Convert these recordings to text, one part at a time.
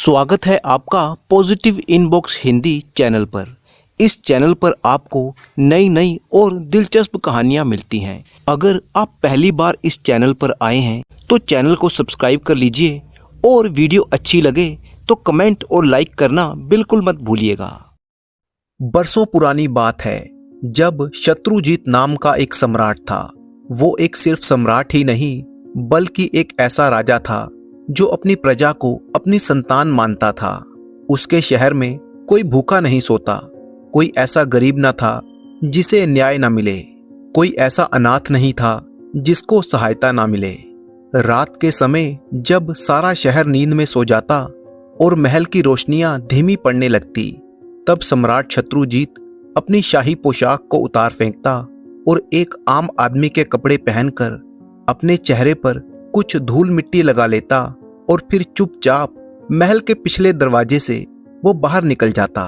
स्वागत है आपका पॉजिटिव इनबॉक्स हिंदी चैनल पर। इस चैनल पर आपको नई नई और दिलचस्प कहानियाँ मिलती हैं। अगर आप पहली बार इस चैनल पर आए हैं तो चैनल को सब्सक्राइब कर लीजिए और वीडियो अच्छी लगे तो कमेंट और लाइक करना बिल्कुल मत भूलिएगा। बरसों पुरानी बात है जब शत्रुजीत नाम का एक सम्राट था। वो एक सिर्फ सम्राट ही नहीं बल्कि एक ऐसा राजा था जो अपनी प्रजा को अपनी संतान मानता था। उसके शहर में कोई भूखा नहीं सोता, कोई ऐसा गरीब न था जिसे न्याय न मिले, कोई ऐसा अनाथ नहीं था जिसको सहायता न मिले। रात के समय जब सारा शहर नींद में सो जाता और महल की रोशनियां धीमी पड़ने लगती, तब सम्राट शत्रुजीत अपनी शाही पोशाक को उतार फेंकता और एक आम आदमी के कपड़े पहनकर अपने चेहरे पर कुछ धूल मिट्टी लगा लेता और फिर चुपचाप महल के पिछले दरवाजे से वो बाहर निकल जाता।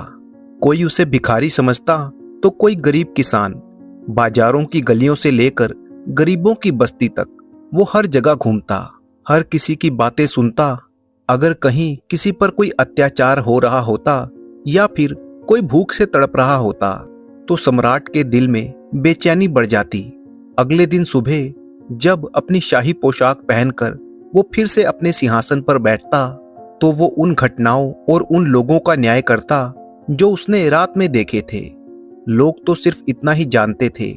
कोई उसे भिखारी समझता तो कोई गरीब किसान। बाजारों की गलियों से लेकर गरीबों की बस्ती तक वो हर जगह घूमता, हर किसी की बातें सुनता। अगर कहीं किसी पर कोई अत्याचार हो रहा होता या फिर कोई भूख से तड़प रहा होता तो सम्राट के दिल में बेचैनी बढ़ जाती। अगले दिन सुबह जब अपनी शाही पोशाक पहनकर वो फिर से अपने सिंहासन पर बैठता तो वो उन घटनाओं और उन लोगों का न्याय करता जो उसने रात में देखे थे। लोग तो सिर्फ इतना ही जानते थे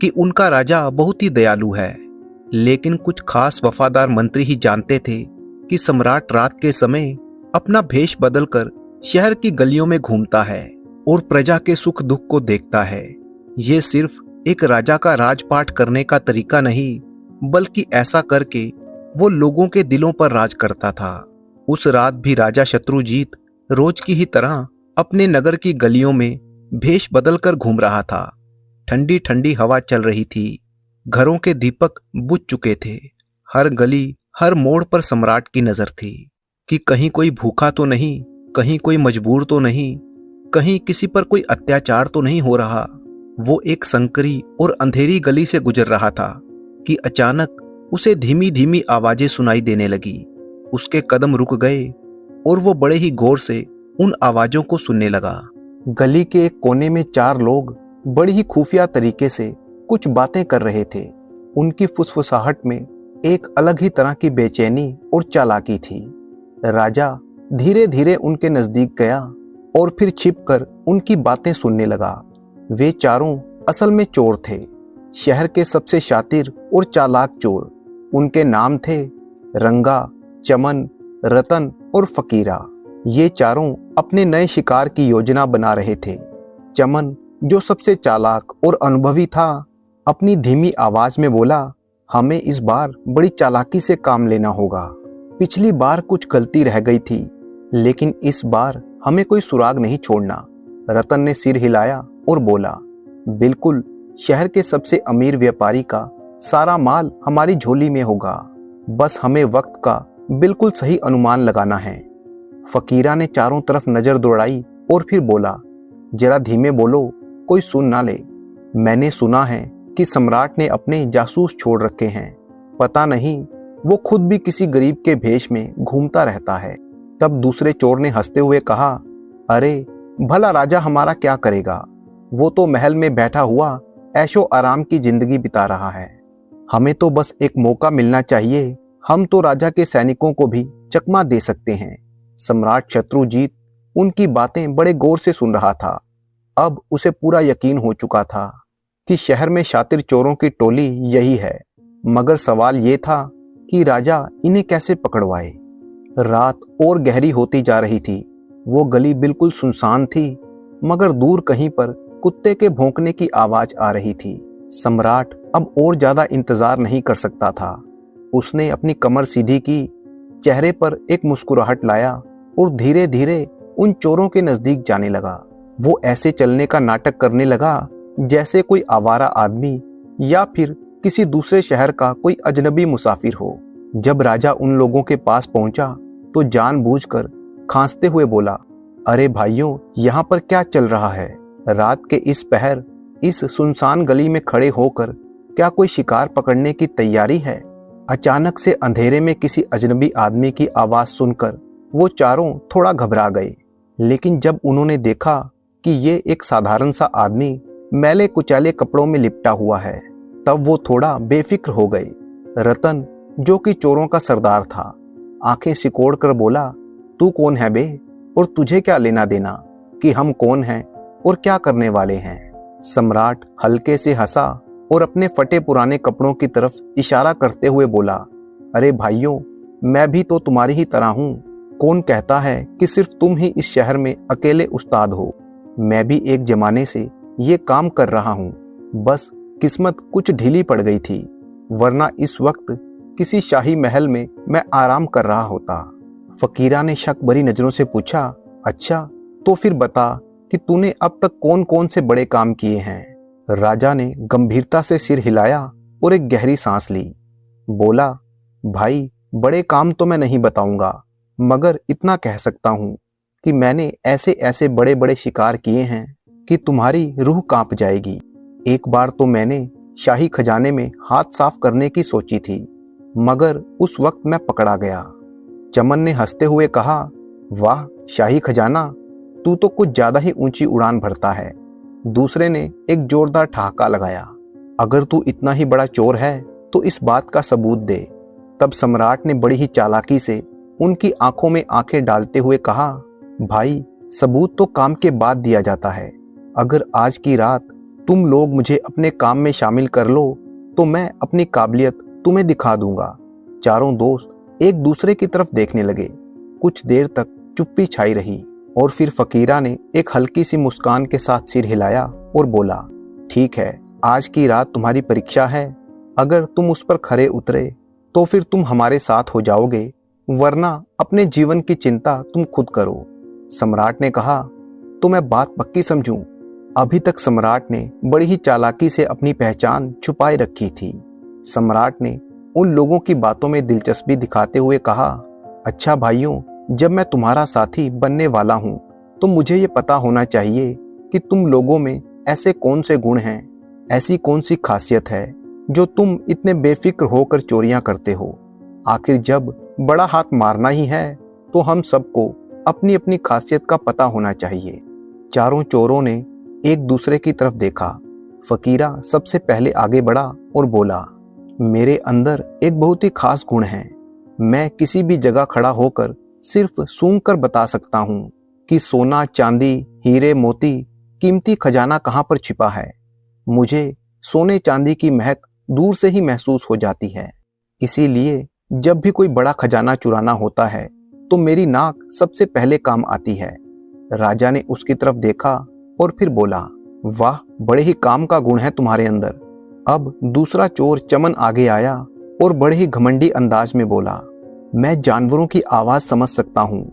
कि उनका राजा बहुत ही दयालु है, लेकिन कुछ खास वफादार मंत्री ही जानते थे कि सम्राट रात के समय अपना भेष बदलकर शहर की गलियों में घूमता है और प्रजा के सुख दुख को देखता है। ये सिर्फ एक राजा का राजपाट करने का तरीका नहीं बल्कि ऐसा करके वो लोगों के दिलों पर राज करता था। उस रात भी राजा शत्रुजीत रोज की ही तरह अपने नगर की गलियों में भेष बदलकर घूम रहा था। ठंडी ठंडी हवा चल रही थी, घरों के दीपक बुझ चुके थे। हर गली हर मोड़ पर सम्राट की नजर थी कि कहीं कोई भूखा तो नहीं, कहीं कोई मजबूर तो नहीं, कहीं किसी पर कोई अत्याचार तो नहीं हो रहा। वो एक संकरी और अंधेरी गली से गुजर रहा था कि अचानक उसे धीमी धीमी आवाजें सुनाई देने लगी। उसके कदम रुक गए और वो बड़े ही गौर से उन आवाजों को सुनने लगा। गली के एक कोने में चार लोग बड़ी ही खुफिया तरीके से कुछ बातें कर रहे थे। उनकी फुसफुसाहट में एक अलग ही तरह की बेचैनी और चालाकी थी। राजा धीरे धीरे उनके नजदीक गया और फिर छिपकर उनकी बातें सुनने लगा। वे चारों असल में चोर थे, शहर के सबसे शातिर और चालाक चोर। उनके नाम थे रंगा, चमन, रतन और फकीरा। ये चारों अपने नए शिकार की योजना बना रहे थे। चमन, जो सबसे चालाक और अनुभवी था, अपनी धीमी आवाज में बोला, हमें इस बार बड़ी चालाकी से काम लेना होगा। पिछली बार कुछ गलती रह गई थी, लेकिन इस बार हमें कोई सुराग नहीं छोड़ना। रतन ने सिर हिलाया और बोला, बिल्कुल, शहर के सबसे अमीर व्यापारी का सारा माल हमारी झोली में होगा। बस हमें वक्त का बिल्कुल सही अनुमान लगाना है। फकीरा ने चारों तरफ नजर दौड़ाई और फिर बोला, जरा धीमे बोलो, कोई सुन ना ले। मैंने सुना है कि सम्राट ने अपने जासूस छोड़ रखे हैं। पता नहीं वो खुद भी किसी गरीब के भेष में घूमता रहता है। तब दूसरे चोर ने हंसते हुए कहा, अरे भला राजा हमारा क्या करेगा? वो तो महल में बैठा हुआ ऐशो आराम की जिंदगी बिता रहा है। हमें तो बस एक मौका मिलना चाहिए। हम तो राजा के सैनिकों को भी चकमा दे सकते हैं। सम्राट शत्रुजीत उनकी बातें बड़े गौर से सुन रहा था। अब उसे पूरा यकीन हो चुका था कि शहर में शातिर चोरों की टोली यही है, मगर सवाल ये था कि राजा इन्हें कैसे पकड़वाए। रात और गहरी होती जा रही थी। वो गली बिल्कुल सुनसान थी, मगर दूर कहीं पर कुत्ते के भौंकने की आवाज आ रही थी। सम्राट अब और ज्यादा इंतजार नहीं कर सकता था। उसने अपनी कमर सीधी की, चेहरे पर एक मुस्कुराहट लाया और धीरे धीरे उन चोरों के नजदीक जाने लगा। वो ऐसे चलने का नाटक करने लगा जैसे कोई आवारा आदमी या फिर किसी दूसरे शहर का कोई अजनबी मुसाफिर हो। जब राजा उन लोगों के पास पहुंचा तो जानबूझकर खांसते हुए बोला, अरे भाइयों, यहाँ पर क्या चल रहा है? रात के इस पहर इस सुनसान गली में खड़े होकर क्या कोई शिकार पकड़ने की तैयारी है? अचानक से अंधेरे में किसी अजनबी आदमी की आवाज सुनकर वो चारों थोड़ा घबरा गए, लेकिन जब उन्होंने देखा कि ये एक साधारण सा आदमी मैले कुचैले कपड़ों में लिपटा हुआ है, तब वो थोड़ा बेफिक्र हो गए। रतन, जो कि चोरों का सरदार था, आंखें सिकोड़ कर बोला, तू कौन है बे, और तुझे क्या लेना देना कि हम कौन हैं और क्या करने वाले हैं। सम्राट हल्के से हंसा और अपने फटे पुराने कपड़ों की तरफ इशारा करते हुए बोला, अरे भाइयों, मैं भी तो तुम्हारी ही तरह हूँ। कौन कहता है कि सिर्फ तुम ही इस शहर में अकेले उस्ताद हो। मैं भी एक जमाने से ये काम कर रहा हूँ, बस किस्मत कुछ ढीली पड़ गई थी, वरना इस वक्त किसी शाही महल में मैं आराम कर रहा होता। फकीरा ने शक भरी नजरों से पूछा, अच्छा तो फिर बता कि तूने अब तक कौन कौन से बड़े काम किए हैं। राजा ने गंभीरता से सिर हिलाया और एक गहरी सांस ली। बोला, भाई, बड़े काम तो मैं नहीं बताऊंगा, मगर इतना कह सकता हूं कि मैंने ऐसे ऐसे बड़े बड़े शिकार किए हैं कि तुम्हारी रूह कांप जाएगी। एक बार तो मैंने शाही खजाने में हाथ साफ करने की सोची थी, मगर उस वक्त मैं पकड़ा गया। चमन ने हंसते हुए कहा, वाह शाही खजाना, तू तो कुछ ज्यादा ही ऊंची उड़ान भरता है। दूसरे ने एक जोरदार ठहाका लगाया, अगर तू इतना ही बड़ा चोर है तो इस बात का सबूत दे। तब सम्राट ने बड़ी ही चालाकी से उनकी आंखों में आंखें डालते हुए कहा, भाई, सबूत तो काम के बाद दिया जाता है। अगर आज की रात तुम लोग मुझे अपने काम में शामिल कर लो तो मैं अपनी काबिलियत तुम्हें दिखा दूंगा। चारों दोस्त एक दूसरे की तरफ देखने लगे। कुछ देर तक चुप्पी छाई रही और फिर फकीरा ने एक हल्की सी मुस्कान के साथ सिर हिलाया और बोला, ठीक है, आज की रात तुम्हारी परीक्षा है। अगर तुम उस पर खरे उतरे तो फिर तुम हमारे साथ हो जाओगे, वरना अपने जीवन की चिंता तुम खुद करो। सम्राट ने कहा, तो मैं बात पक्की समझूं। अभी तक सम्राट ने बड़ी ही चालाकी से अपनी पहचान छुपाए रखी थी। सम्राट ने उन लोगों की बातों में दिलचस्पी दिखाते हुए कहा, अच्छा भाइयों, जब मैं तुम्हारा साथी बनने वाला हूं तो मुझे ये पता होना चाहिए कि तुम लोगों में ऐसे कौन से गुण हैं, ऐसी कौन सी खासियत है जो तुम इतने बेफिक्र होकर चोरियां करते हो। आखिर जब बड़ा हाथ मारना ही है तो हम सबको अपनी अपनी खासियत का पता होना चाहिए। चारों चोरों ने एक दूसरे की तरफ देखा। फकीरा सबसे पहले आगे बढ़ा और बोला, मेरे अंदर एक बहुत ही खास गुण है। मैं किसी भी जगह खड़ा होकर सिर्फ सूंघ कर बता सकता हूँ कि सोना, चांदी, हीरे, मोती, कीमती खजाना कहाँ पर छिपा है। मुझे सोने चांदी की महक दूर से ही महसूस हो जाती है। इसीलिए जब भी कोई बड़ा खजाना चुराना होता है तो मेरी नाक सबसे पहले काम आती है। राजा ने उसकी तरफ देखा और फिर बोला, वाह, बड़े ही काम का गुण है तुम्हारे अंदर। अब दूसरा चोर चमन आगे आया और बड़े ही घमंडी अंदाज में बोला, मैं जानवरों की आवाज समझ सकता हूँ।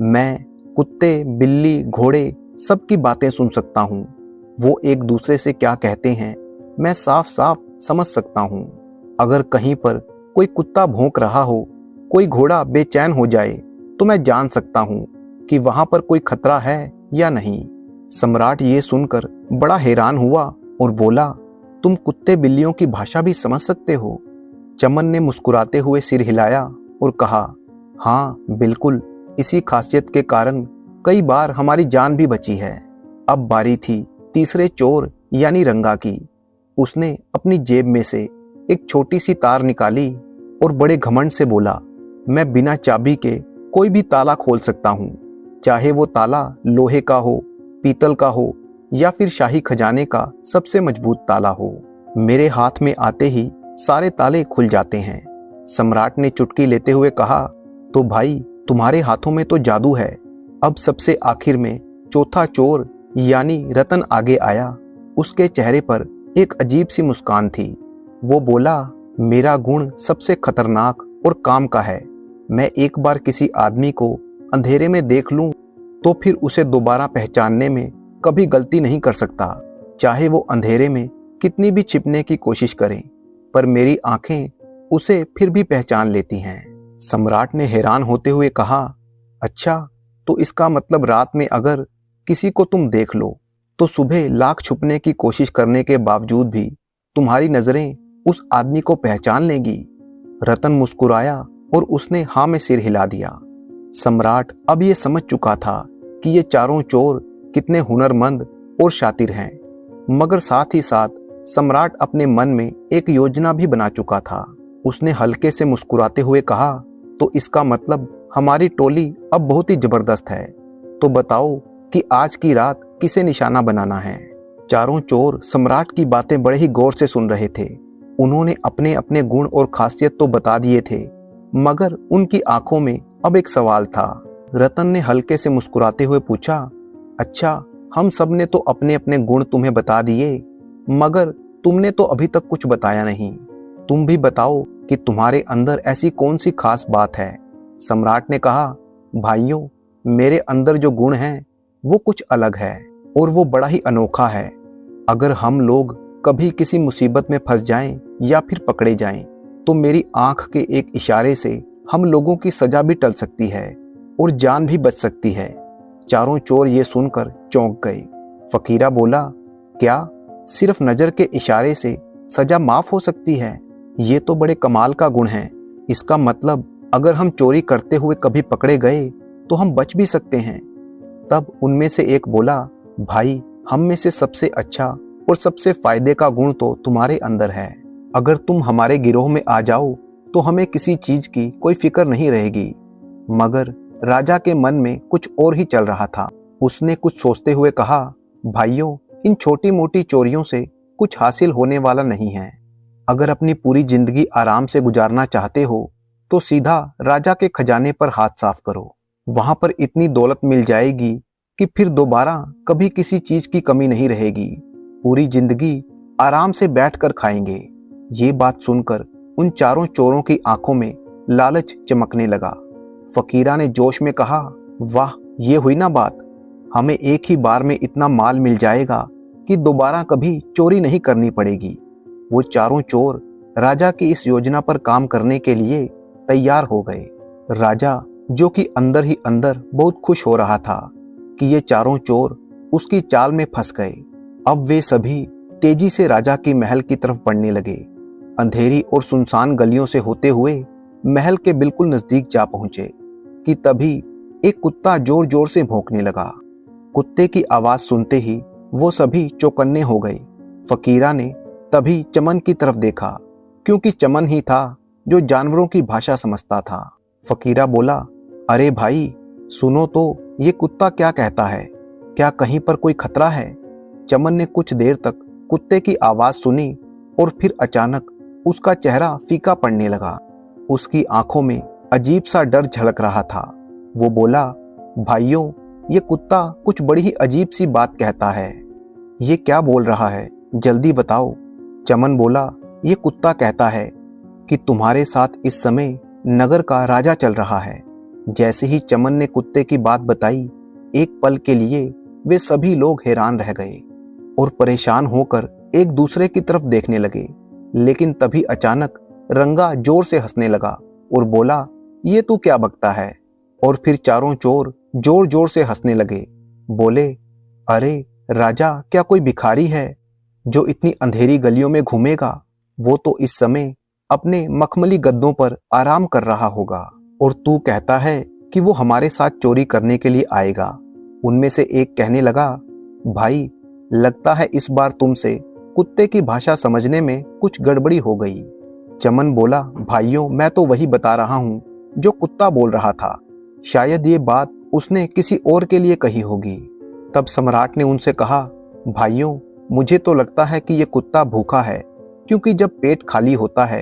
मैं कुत्ते, बिल्ली, घोड़े सबकी बातें सुन सकता हूँ। वो एक दूसरे से क्या कहते हैं मैं साफ साफ समझ सकता हूँ। अगर कहीं पर कोई कुत्ता भौंक रहा हो, कोई घोड़ा बेचैन हो जाए तो मैं जान सकता हूँ कि वहां पर कोई खतरा है या नहीं। सम्राट ये सुनकर बड़ा हैरान हुआ और बोला, तुम कुत्ते बिल्लियों की भाषा भी समझ सकते हो? चमन ने मुस्कुराते हुए सिर हिलाया और कहा, हाँ बिल्कुल, इसी खासियत के कारण कई बार हमारी जान भी बची है। अब बारी थी तीसरे चोर यानी रंगा की। उसने अपनी जेब में से एक छोटी सी तार निकाली और बड़े घमंड से बोला, मैं बिना चाबी के कोई भी ताला खोल सकता हूँ, चाहे वो ताला लोहे का हो, पीतल का हो या फिर शाही खजाने का सबसे मजबूत ताला हो। मेरे हाथ में आते ही सारे ताले खुल जाते हैं। सम्राट ने चुटकी लेते हुए कहा, तो भाई तुम्हारे हाथों में तो जादू है। अब सबसे आखिर में चौथा चोर यानी रतन आगे आया। उसके चेहरे पर एक अजीब सी मुस्कान थी। वो बोला, मेरा गुण सबसे खतरनाक और काम का है। मैं एक बार किसी आदमी को अंधेरे में देख लूं तो फिर उसे दोबारा पहचानने में कभी गलती नहीं कर सकता, चाहे वो अंधेरे में कितनी भी छिपने की कोशिश करें, पर मेरी आंखें उसे फिर भी पहचान लेती हैं। सम्राट ने हैरान होते हुए कहा, अच्छा, तो इसका मतलब रात में अगर किसी को तुम देख लो तो सुबह लाख छुपने की कोशिश करने के बावजूद भी तुम्हारी नजरें उस आदमी को पहचान लेंगी? रतन मुस्कुराया और उसने हाँ में सिर हिला दिया। सम्राट अब ये समझ चुका था कि ये चारों चोर कितने हुनरमंद और शातिर हैं, मगर साथ ही साथ सम्राट अपने मन में एक योजना भी बना चुका था। उसने हल्के से मुस्कुराते हुए कहा, तो इसका मतलब हमारी टोली अब बहुत ही जबरदस्त है। तो बताओ कि आज की रात किसे निशाना बनाना है। चारों चोर सम्राट की बातें बड़े ही गौर से सुन रहे थे। उन्होंने अपने अपने गुण और खासियत तो बता दिए थे, मगर उनकी आंखों में अब एक सवाल था। रतन ने हल्के से मुस्कुराते हुए पूछा, अच्छा, हम सब ने तो अपने अपने गुण तुम्हें बता दिए, मगर तुमने तो अभी तक कुछ बताया नहीं। तुम भी बताओ कि तुम्हारे अंदर ऐसी कौन सी खास बात है। सम्राट ने कहा, भाइयों, मेरे अंदर जो गुण है वो कुछ अलग है और वो बड़ा ही अनोखा है। अगर हम लोग कभी किसी मुसीबत में फंस जाएं या फिर पकड़े जाएं, तो मेरी आंख के एक इशारे से हम लोगों की सजा भी टल सकती है और जान भी बच सकती है। चारों चोर ये सुनकर चौंक गए। फकीरा बोला, क्या सिर्फ नजर के इशारे से सजा माफ हो सकती है? ये तो बड़े कमाल का गुण है। इसका मतलब अगर हम चोरी करते हुए कभी पकड़े गए तो हम बच भी सकते हैं। तब उनमें से एक बोला, भाई, हम में से सबसे अच्छा और सबसे फायदे का गुण तो तुम्हारे अंदर है। अगर तुम हमारे गिरोह में आ जाओ तो हमें किसी चीज की कोई फिक्र नहीं रहेगी। मगर राजा के मन में कुछ और ही चल रहा था। उसने कुछ सोचते हुए कहा, भाइयों, इन छोटी मोटी चोरियों से कुछ हासिल होने वाला नहीं है। अगर अपनी पूरी जिंदगी आराम से गुजारना चाहते हो तो सीधा राजा के खजाने पर हाथ साफ करो। वहां पर इतनी दौलत मिल जाएगी कि फिर दोबारा कभी किसी चीज की कमी नहीं रहेगी। पूरी जिंदगी आराम से बैठकर खाएंगे। ये बात सुनकर उन चारों चोरों की आंखों में लालच चमकने लगा। फकीरा ने जोश में कहा, वाह, ये हुई ना बात। हमें एक ही बार में इतना माल मिल जाएगा कि दोबारा कभी चोरी नहीं करनी पड़ेगी। वो चारों चोर राजा की इस योजना पर काम करने के लिए तैयार हो गए। राजा, जो कि अंदर ही अंदर बहुत खुश हो रहा था कि ये चारों चोर उसकी चाल में फंस गए। अब वे सभी तेजी से राजा की महल की तरफ बढ़ने लगे। अंधेरी और सुनसान गलियों से होते हुए महल के बिल्कुल नजदीक जा पहुंचे कि तभी एक कुत्ता जोर जोर से भौंकने लगा। कुत्ते की आवाज सुनते ही वो सभी चौकन्ने हो गए। फकीरा ने तभी चमन की तरफ देखा, क्योंकि चमन ही था जो जानवरों की भाषा समझता था। फकीरा बोला, अरे भाई, सुनो तो ये कुत्ता क्या कहता है। क्या कहीं पर कोई खतरा है? चमन ने कुछ देर तक कुत्ते की आवाज सुनी और फिर अचानक उसका चेहरा फीका पड़ने लगा। उसकी आंखों में अजीब सा डर झलक रहा था। वो बोला, भाइयों, ये कुत्ता कुछ बड़ी ही अजीब सी बात कहता है। ये क्या बोल रहा है, जल्दी बताओ। चमन बोला, ये कुत्ता कहता है कि तुम्हारे साथ इस समय नगर का राजा चल रहा है। जैसे ही चमन ने कुत्ते की बात बताई, एक पल के लिए वे सभी लोग हैरान रह गए और परेशान होकर एक दूसरे की तरफ देखने लगे। लेकिन तभी अचानक रंगा जोर से हंसने लगा और बोला, ये तू क्या बकता है? और फिर चारों चोर जोर जोर से हंसने लगे। बोले, अरे राजा, क्या कोई भिखारी है जो इतनी अंधेरी गलियों में घूमेगा? वो तो इस समय अपने मखमली गद्दों पर आराम कर रहा होगा, और तू कहता है कि वो हमारे साथ चोरी करने के लिए आएगा। उनमें से एक कहने लगा, भाई, लगता है इस बार तुमसे कुत्ते की भाषा समझने में कुछ गड़बड़ी हो गई। चमन बोला, भाइयों, मैं तो वही बता रहा हूँ जो कुत्ता बोल रहा था। शायद ये बात उसने किसी और के लिए कही होगी। तब सम्राट ने उनसे कहा, भाइयों, मुझे तो लगता है कि ये कुत्ता भूखा है, क्योंकि जब पेट खाली होता है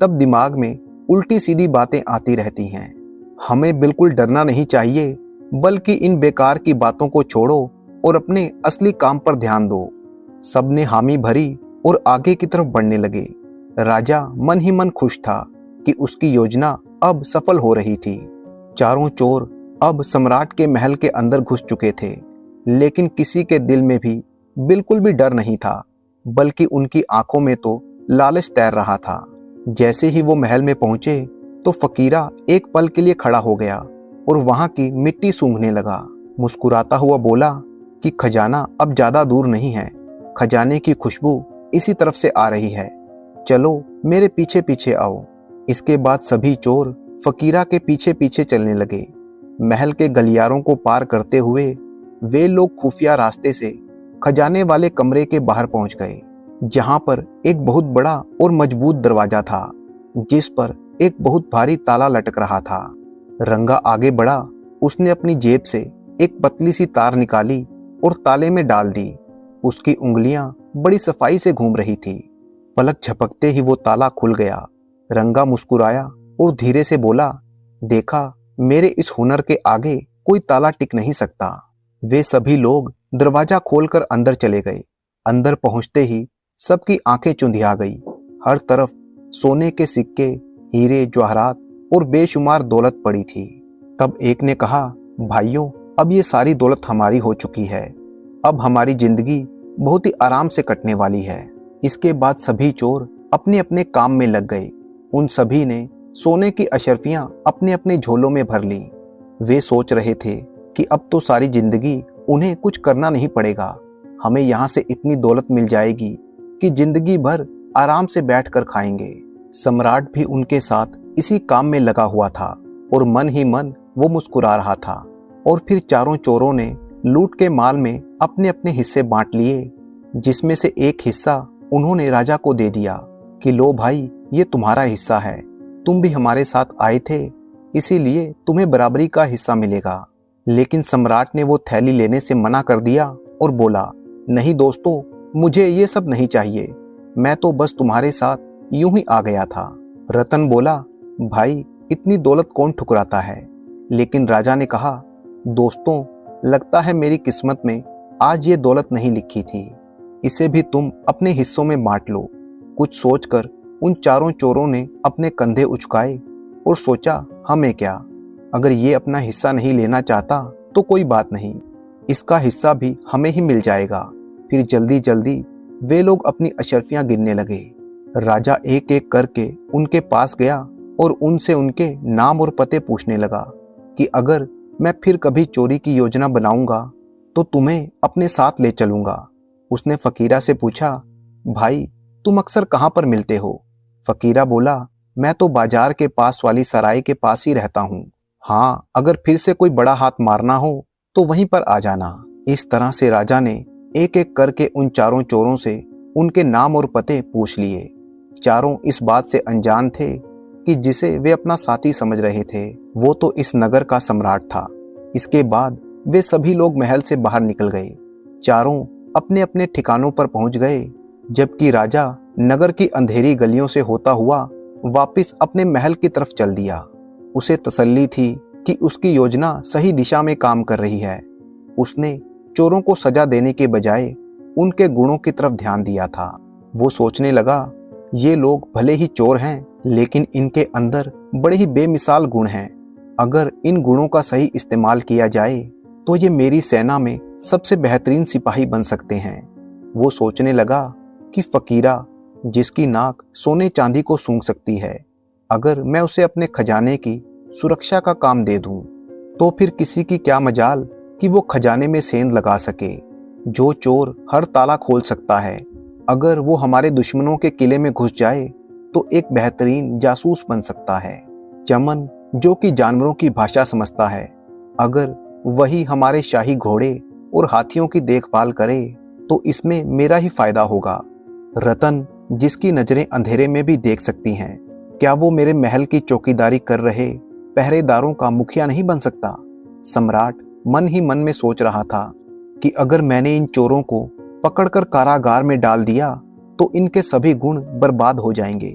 तब दिमाग में उल्टी सीधी बातें आती रहती हैं। हमें बिल्कुल डरना नहीं चाहिए, बल्कि इन बेकार की बातों को छोड़ो और अपने असली काम पर ध्यान दो। सबने हामी भरी और आगे की तरफ बढ़ने लगे। राजा मन ही मन खुश था कि उसकी योजना अब सफल हो रही थी। चारों चोर अब सम्राट के महल के अंदर घुस चुके थे, लेकिन किसी के दिल में भी बिल्कुल भी डर नहीं था, बल्कि उनकी आंखों में तो लालच तैर रहा था। जैसे ही वो महल में पहुंचे तो फकीरा एक पल के लिए खड़ा हो गया और वहां की मिट्टी सूंघने लगा। मुस्कुराता हुआ बोला कि खजाना अब ज्यादा दूर नहीं है। खजाने की खुशबू इसी तरफ से आ रही है। चलो मेरे पीछे पीछे आओ। इसके बाद सभी चोर फकीरा के पीछे पीछे चलने लगे। महल के गलियारों को पार करते हुए वे लोग खुफिया रास्ते से खजाने वाले कमरे के बाहर पहुंच गए, जहां पर एक बहुत बड़ा और मजबूत दरवाजा था, जिस पर एक बहुत भारी ताला लटक रहा था। रंगा आगे बढ़ा। उसने अपनी जेब से एक पतली सी तार निकाली और ताले में डाल दी। उसकी उंगलियां बड़ी सफाई से घूम रही थी। पलक झपकते ही वो ताला खुल गया। रंगा मुस्कुराया और धीरे से बोला, देखा, मेरे इस हुनर के आगे कोई ताला टिक नहीं सकता। वे सभी लोग दरवाजा खोलकर अंदर चले गए। अंदर पहुंचते ही सबकी आंखें चुंधिया गई। हर तरफ सोने के सिक्के, हीरे, जवाहरात और बेशुमार दौलत पड़ी थी। तब एक ने कहा, भाइयों, अब ये सारी दौलत हमारी हो चुकी है। अब हमारी जिंदगी बहुत ही आराम से कटने वाली है। इसके बाद सभी चोर अपने अपने काम में लग गए। उन सभी ने सोने की अशर्फियां अपने अपने झोलों में भर ली। वे सोच रहे थे कि अब तो सारी जिंदगी उन्हें कुछ करना नहीं पड़ेगा। हमें यहाँ से इतनी दौलत मिल जाएगी कि जिंदगी भर आराम से बैठकर खाएंगे। सम्राट भी उनके साथ इसी काम में लगा हुआ था और मन ही मन वो मुस्कुरा रहा था। और फिर चारों चोरों ने लूट के माल में अपने अपने हिस्से बांट लिए, जिसमें से एक हिस्सा उन्होंने राजा को दे दिया कि लो भाई, ये तुम्हारा हिस्सा है। तुम भी हमारे साथ आए थे, इसीलिए तुम्हें बराबरी का हिस्सा मिलेगा। लेकिन सम्राट ने वो थैली लेने से मना कर दिया और बोला, नहीं दोस्तों, मुझे ये सब नहीं चाहिए। मैं तो बस तुम्हारे साथ यूं ही आ गया था। रतन बोला, भाई, इतनी दौलत कौन ठुकराता है। लेकिन राजा ने कहा, दोस्तों, लगता है मेरी किस्मत में आज ये दौलत नहीं लिखी थी। इसे भी तुम अपने हिस्सों में बांट लो। कुछ सोचकर उन चारों चोरों ने अपने कंधे उचकाए और सोचा, हमें क्या, अगर ये अपना हिस्सा नहीं लेना चाहता तो कोई बात नहीं, इसका हिस्सा भी हमें ही मिल जाएगा। फिर जल्दी जल्दी वे लोग अपनी अशर्फियां गिनने लगे। राजा एक एक करके उनके पास गया और उनसे उनके नाम और पते पूछने लगा कि अगर मैं फिर कभी चोरी की योजना बनाऊंगा तो तुम्हें अपने साथ ले चलूंगा। उसने फकीरा से पूछा, भाई, तुम अक्सर कहाँ पर मिलते हो। फकीरा बोला, मैं तो बाजार के पास वाली सराय के पास ही रहता हूँ। हाँ, अगर फिर से कोई बड़ा हाथ मारना हो तो वहीं पर आ जाना। इस तरह से राजा ने एक एक करके उन चारों चोरों से उनके नाम और पते पूछ लिए। चारों इस बात से अनजान थे कि जिसे वे अपना साथी समझ रहे थे वो तो इस नगर का सम्राट था। इसके बाद वे सभी लोग महल से बाहर निकल गए। चारों अपने अपने ठिकानों पर पहुंच गए, जबकि राजा नगर की अंधेरी गलियों से होता हुआ वापस अपने महल की तरफ चल दिया। उसे तसल्ली थी कि उसकी योजना सही दिशा में काम कर रही है। उसने चोरों को सजा देने के बजाय उनके गुणों की तरफ ध्यान दिया था। वो सोचने लगा, ये लोग भले ही चोर हैं, लेकिन इनके अंदर बड़े ही बेमिसाल गुण हैं। अगर इन गुणों का सही इस्तेमाल किया जाए तो ये मेरी सेना में सबसे बेहतरीन सिपाही बन सकते हैं। वो सोचने लगा कि फकीरा, जिसकी नाक सोने चांदी को सूंघ सकती है, अगर मैं उसे अपने खजाने की सुरक्षा का काम दे दूं, तो फिर किसी की क्या मजाल कि वो खजाने में सेंध लगा सके। जो चोर हर ताला खोल सकता है, अगर वो हमारे दुश्मनों के किले में घुस जाए तो एक बेहतरीन जासूस बन सकता है। चमन, जो कि जानवरों की भाषा समझता है, अगर वही हमारे शाही घोड़े और हाथियों की देखभाल करे तो इसमें मेरा ही फायदा होगा। रतन, जिसकी नजरें अंधेरे में भी देख सकती हैं, क्या वो मेरे महल की चौकीदारी कर रहे पहरेदारों का मुखिया नहीं बन सकता। सम्राट मन ही मन में सोच रहा था कि अगर मैंने इन चोरों को पकड़कर कारागार में डाल दिया तो इनके सभी गुण बर्बाद हो जाएंगे,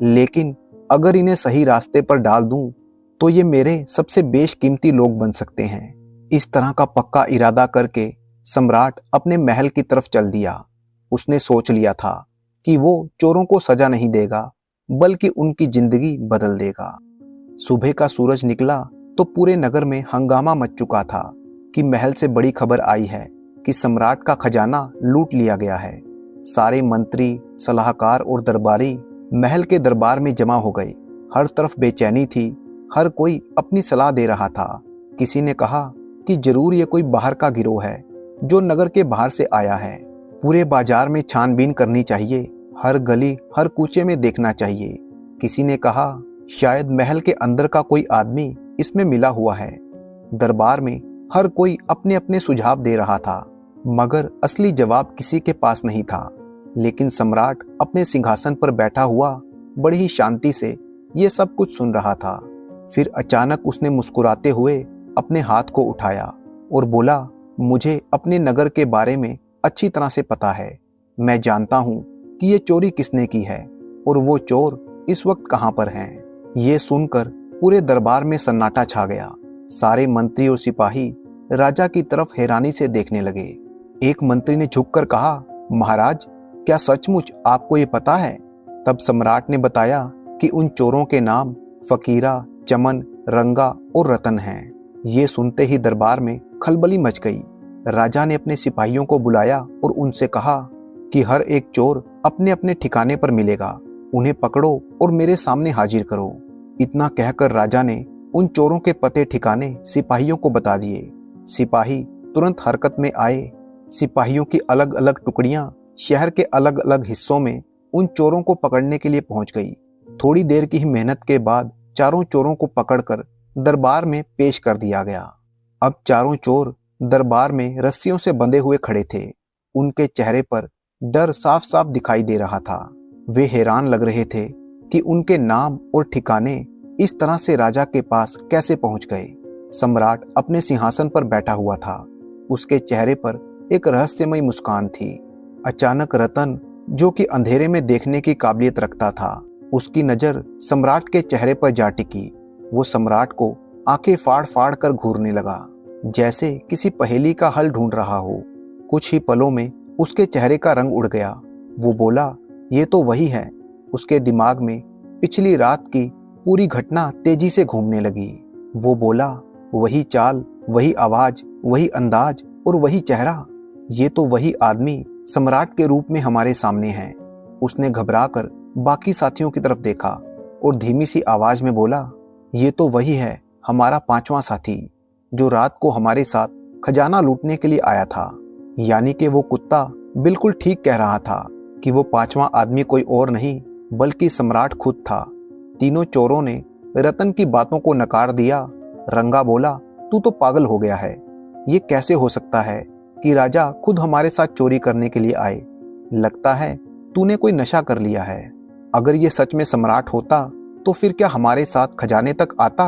लेकिन अगर इन्हें सही रास्ते पर डाल दूं तो ये मेरे सबसे बेशकीमती लोग बन सकते हैं। इस तरह का पक्का इरादा करके सम्राट अपने महल की तरफ चल दिया। उसने सोच लिया था कि वो चोरों को सजा नहीं देगा, बल्कि उनकी जिंदगी बदल देगा। सुबह का सूरज निकला तो पूरे नगर में हंगामा मच चुका था कि महल से बड़ी खबर आई है कि सम्राट का खजाना लूट लिया गया है। सारे मंत्री, सलाहकार और दरबारी महल के दरबार में जमा हो गए। हर तरफ बेचैनी थी, हर कोई अपनी सलाह दे रहा था। किसी ने कहा कि जरूर ये कोई बाहर का गिरोह है जो नगर के बाहर से आया है। पूरे बाजार में छानबीन करनी चाहिए, हर गली हर कूचे में देखना चाहिए। किसी ने कहा शायद महल के अंदर का कोई आदमी इसमें मिला हुआ है। दरबार में हर कोई अपने अपने सुझाव दे रहा था, मगर असली जवाब किसी के पास नहीं था। लेकिन सम्राट अपने सिंहासन पर बैठा हुआ बड़ी ही शांति से ये सब कुछ सुन रहा था। फिर अचानक उसने मुस्कुराते हुए अपने हाथ को उठाया और बोला, मुझे अपने नगर के बारे में अच्छी तरह से पता है। मैं जानता हूँ कि ये चोरी किसने की है और वो चोर इस वक्त कहाँ पर हैं। ये सुनकर पूरे दरबार में सन्नाटा छा गया। सारे मंत्री और सिपाही राजा की तरफ हैरानी से देखने लगे। एक मंत्री ने झुककर कहा, महाराज, क्या सचमुच आपको ये पता है? तब सम्राट ने बताया कि उन चोरों के नाम फकीरा, चमन, रंगा और रतन हैं। ये सुनते ही दरबार में खलबली मच गई। राजा ने अपने सिपाहियों को बुलाया और उनसे कहा कि हर एक चोर अपने अपने ठिकाने पर मिलेगा, उन्हें पकड़ो और मेरे सामने हाजिर करो। इतना कहकर राजा ने उन चोरों के पते ठिकाने सिपाहियों को बता दिए। सिपाही तुरंत हरकत में आए। सिपाहियों की अलग अलग टुकड़ियां शहर के अलग अलग हिस्सों में उन चोरों को पकड़ने के लिए पहुंच गई। थोड़ी देर की ही मेहनत के बाद चारों चोरों को पकड़कर दरबार में पेश कर दिया गया। अब चारों चोर दरबार में रस्सियों से बंधे हुए खड़े थे। उनके चेहरे पर डर साफ साफ दिखाई दे रहा था। वे हैरान लग रहे थे कि उनके नाम और ठिकाने इस तरह से राजा के पास कैसे पहुंच गए। सम्राट अपने सिंहासन पर बैठा हुआ था। उसके चेहरे पर एक रहस्यमयी मुस्कान थी। अचानक रतन, जो कि अंधेरे में देखने की काबिलियत रखता था, उसकी नजर सम्राट के चेहरे पर जा टिकी। वो सम्राट को आंखें फाड़ फाड़ कर घूरने लगा, जैसे किसी पहेली का हल ढूंढ रहा हो। कुछ ही पलों में उसके चेहरे का रंग उड़ गया। वो बोला, ये तो वही है। उसके दिमाग में पिछली रात की पूरी घटना तेजी से घूमने लगी। वो बोला, वही चाल, वही आवाज, वही अंदाज और वही चेहरा। ये तो वही आदमी सम्राट के रूप में हमारे सामने है। उसने घबराकर बाकी साथियों की तरफ देखा और धीमी सी आवाज में बोला, ये तो वही है, हमारा 5वां साथी, जो रात को हमारे साथ खजाना लूटने के लिए आया था। यानी कि वो कुत्ता बिल्कुल ठीक कह रहा था कि वो 5वां आदमी कोई और नहीं बल्कि सम्राट खुद था। तीनों चोरों ने रतन की बातों को नकार दिया। रंगा बोला, तू तो पागल हो गया है। ये कैसे हो सकता है कि राजा खुद हमारे साथ चोरी करने के लिए आए? लगता है तूने कोई नशा कर लिया है। अगर ये सच में सम्राट होता तो फिर क्या हमारे साथ खजाने तक आता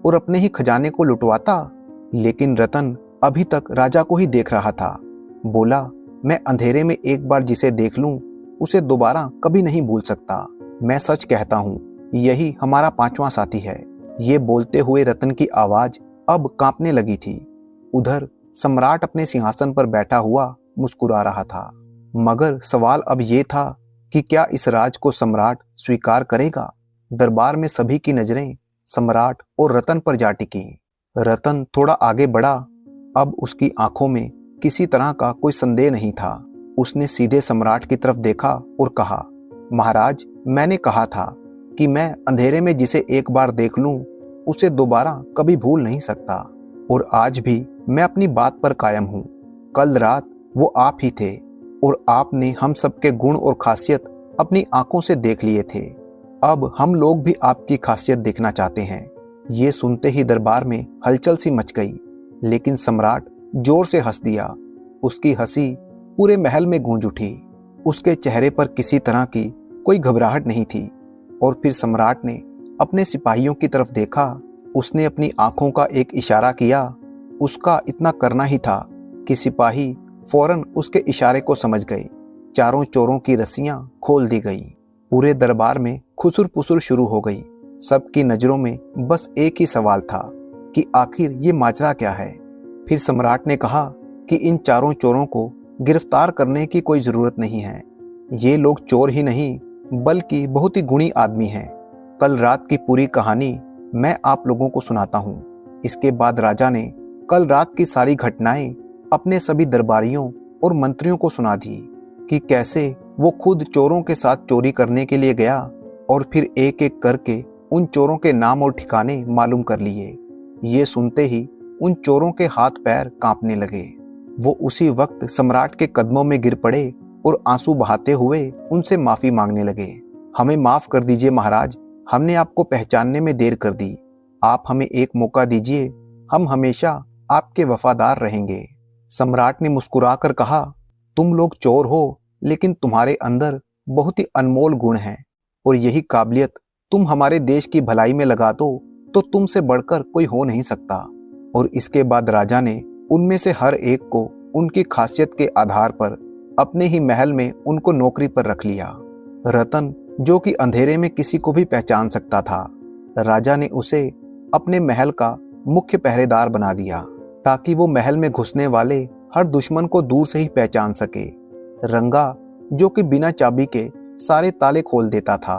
और अपने ही खजाने को लुटवाता? लेकिन रतन अभी तक राजा को ही देख रहा था। बोला, मैं अंधेरे में एक बार जिसे देख लूं उसे दोबारा कभी नहीं भूल सकता। मैं सच कहता हूं, यही हमारा 5वां साथी है। ये बोलते हुए रतन की आवाज अब कांपने लगी थी। उधर सम्राट अपने सिंहासन पर बैठा हुआ मुस्कुरा रहा था। मगर सवाल अब ये था कि क्या इस राज को सम्राट स्वीकार करेगा? दरबार में सभी की नजरें सम्राट और रतन पर जा टिकी। रतन थोड़ा आगे बढ़ा। अब उसकी आंखों में किसी तरह का कोई संदेह नहीं था। उसने सीधे सम्राट की तरफ देखा और कहा, महाराज, मैंने कहा था कि मैं अंधेरे में जिसे एक बार देख लूं उसे दोबारा कभी भूल नहीं सकता, और आज भी मैं अपनी बात पर कायम हूं। कल रात वो आप ही थे और आपने हम सबके गुण और खासियत अपनी आंखों से देख लिए थे। अब हम लोग भी आपकी खासियत देखना चाहते हैं। ये सुनते ही दरबार में हलचल सी मच गई, लेकिन सम्राट जोर से हंस दिया। उसकी हंसी पूरे महल में गूंज उठी। उसके चेहरे पर किसी तरह की कोई घबराहट नहीं थी। और फिर सम्राट ने अपने सिपाहियों की तरफ देखा। उसने अपनी आंखों का एक इशारा किया। उसका इतना करना ही था कि सिपाही फौरन उसके इशारे को समझ गए। चारों चोरों की रस्सियां खोल दी गई। पूरे दरबार में खुसुर पुसुर शुरू हो गई। सबकी नजरों में बस एक ही सवाल था कि आखिर ये माजरा क्या है। फिर सम्राट ने कहा कि इन चारों चोरों को गिरफ्तार करने की कोई जरूरत नहीं है। ये लोग चोर ही नहीं बल्कि बहुत ही गुणी आदमी हैं। कल रात की पूरी कहानी मैं आप लोगों को सुनाता हूँ। इसके बाद राजा ने कल रात की सारी घटनाएं अपने सभी दरबारियों और मंत्रियों को सुना दी कि कैसे वो खुद चोरों के साथ चोरी करने के लिए गया और फिर एक एक करके उन चोरों के नाम और ठिकाने मालूम कर लिए। ये सुनते ही उन चोरों के हाथ पैर कांपने लगे। वो उसी वक्त सम्राट के कदमों में गिर पड़े और आंसू बहाते हुए उनसे माफी मांगने लगे। हमें माफ कर दीजिए महाराज, हमने आपको पहचानने में देर कर दी। आप हमें एक मौका दीजिए, हम हमेशा आपके वफादार रहेंगे। सम्राट ने मुस्कुराकर कहा, तुम लोग चोर हो, लेकिन तुम्हारे अंदर बहुत ही अनमोल गुण हैं और यही काबिलियत तुम हमारे देश की भलाई में लगा दो तो तुमसे बढ़कर कोई हो नहीं सकता। और इसके बाद राजा ने उनमें से हर एक को उनकी खासियत के आधार पर अपने ही महल में उनको नौकरी पर रख लिया। रतन, जो कि अंधेरे में किसी को भी पहचान सकता था, राजा ने उसे अपने महल का मुख्य पहरेदार बना दिया ताकि वो महल में घुसने वाले हर दुश्मन को दूर से ही पहचान सके। रंगा, जो कि बिना चाबी के सारे ताले खोल देता था,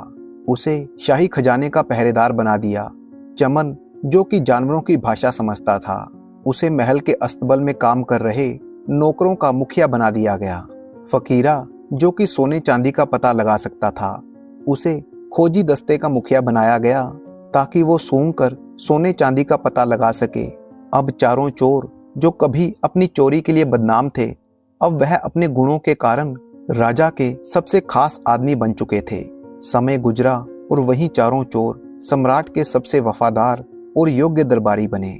उसे शाही खजाने का पहरेदार बना दिया। चमन, जो कि जानवरों की भाषा समझता था, उसे महल के अस्तबल में काम कर रहे नौकरों का मुखिया बना दिया गया। फकीरा, जो कि सोने चांदी का पता लगा सकता था, उसे खोजी दस्ते का मुखिया बनाया गया ताकि वो सूंघकर सोने चांदी का पता लगा सके। अब चारों चोर, जो कभी अपनी चोरी के लिए बदनाम थे, अब वह अपने गुणों के कारण राजा के सबसे खास आदमी बन चुके थे। समय गुजरा और वही चारों चोर सम्राट के सबसे वफादार और योग्य दरबारी बने।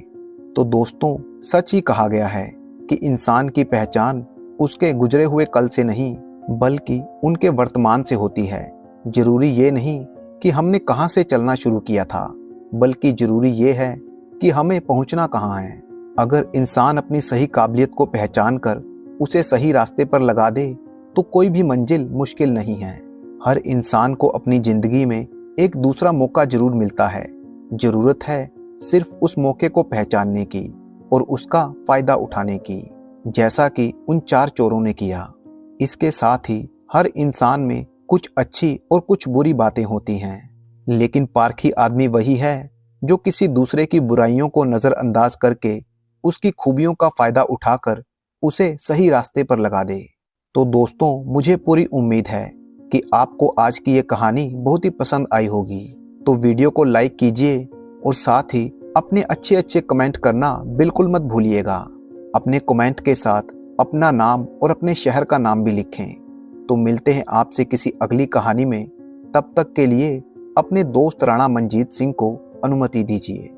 तो दोस्तों, सच ही कहा गया है कि इंसान की पहचान उसके गुजरे हुए कल से नहीं बल्कि उनके वर्तमान से होती है। जरूरी ये नहीं कि हमने कहां से चलना शुरू किया था, बल्कि जरूरी ये है कि हमें पहुंचना कहां है। अगर इंसान अपनी सही काबिलियत को पहचान कर उसे सही रास्ते पर लगा दे तो कोई भी मंजिल मुश्किल नहीं है। हर इंसान को अपनी जिंदगी में एक दूसरा मौका जरूर मिलता है। जरूरत है सिर्फ उस मौके को पहचानने की और उसका फायदा उठाने की, जैसा कि उन चार चोरों ने किया। इसके साथ ही हर इंसान में कुछ अच्छी और कुछ बुरी बातें होती हैं, लेकिन पारखी आदमी वही है जो किसी दूसरे की बुराइयों को नजरअंदाज करके उसकी खूबियों का फायदा उठाकर उसे सही रास्ते पर लगा दे। तो दोस्तों, मुझे पूरी उम्मीद है कि आपको आज की ये कहानी बहुत ही पसंद आई होगी। तो वीडियो को लाइक कीजिए और साथ ही अपने अच्छे अच्छे कमेंट करना बिल्कुल मत भूलिएगा। अपने कमेंट के साथ अपना नाम और अपने शहर का नाम भी लिखें। तो मिलते हैं आपसे किसी अगली कहानी में। तब तक के लिए अपने दोस्त राणा मंजीत सिंह को अनुमति दीजिए।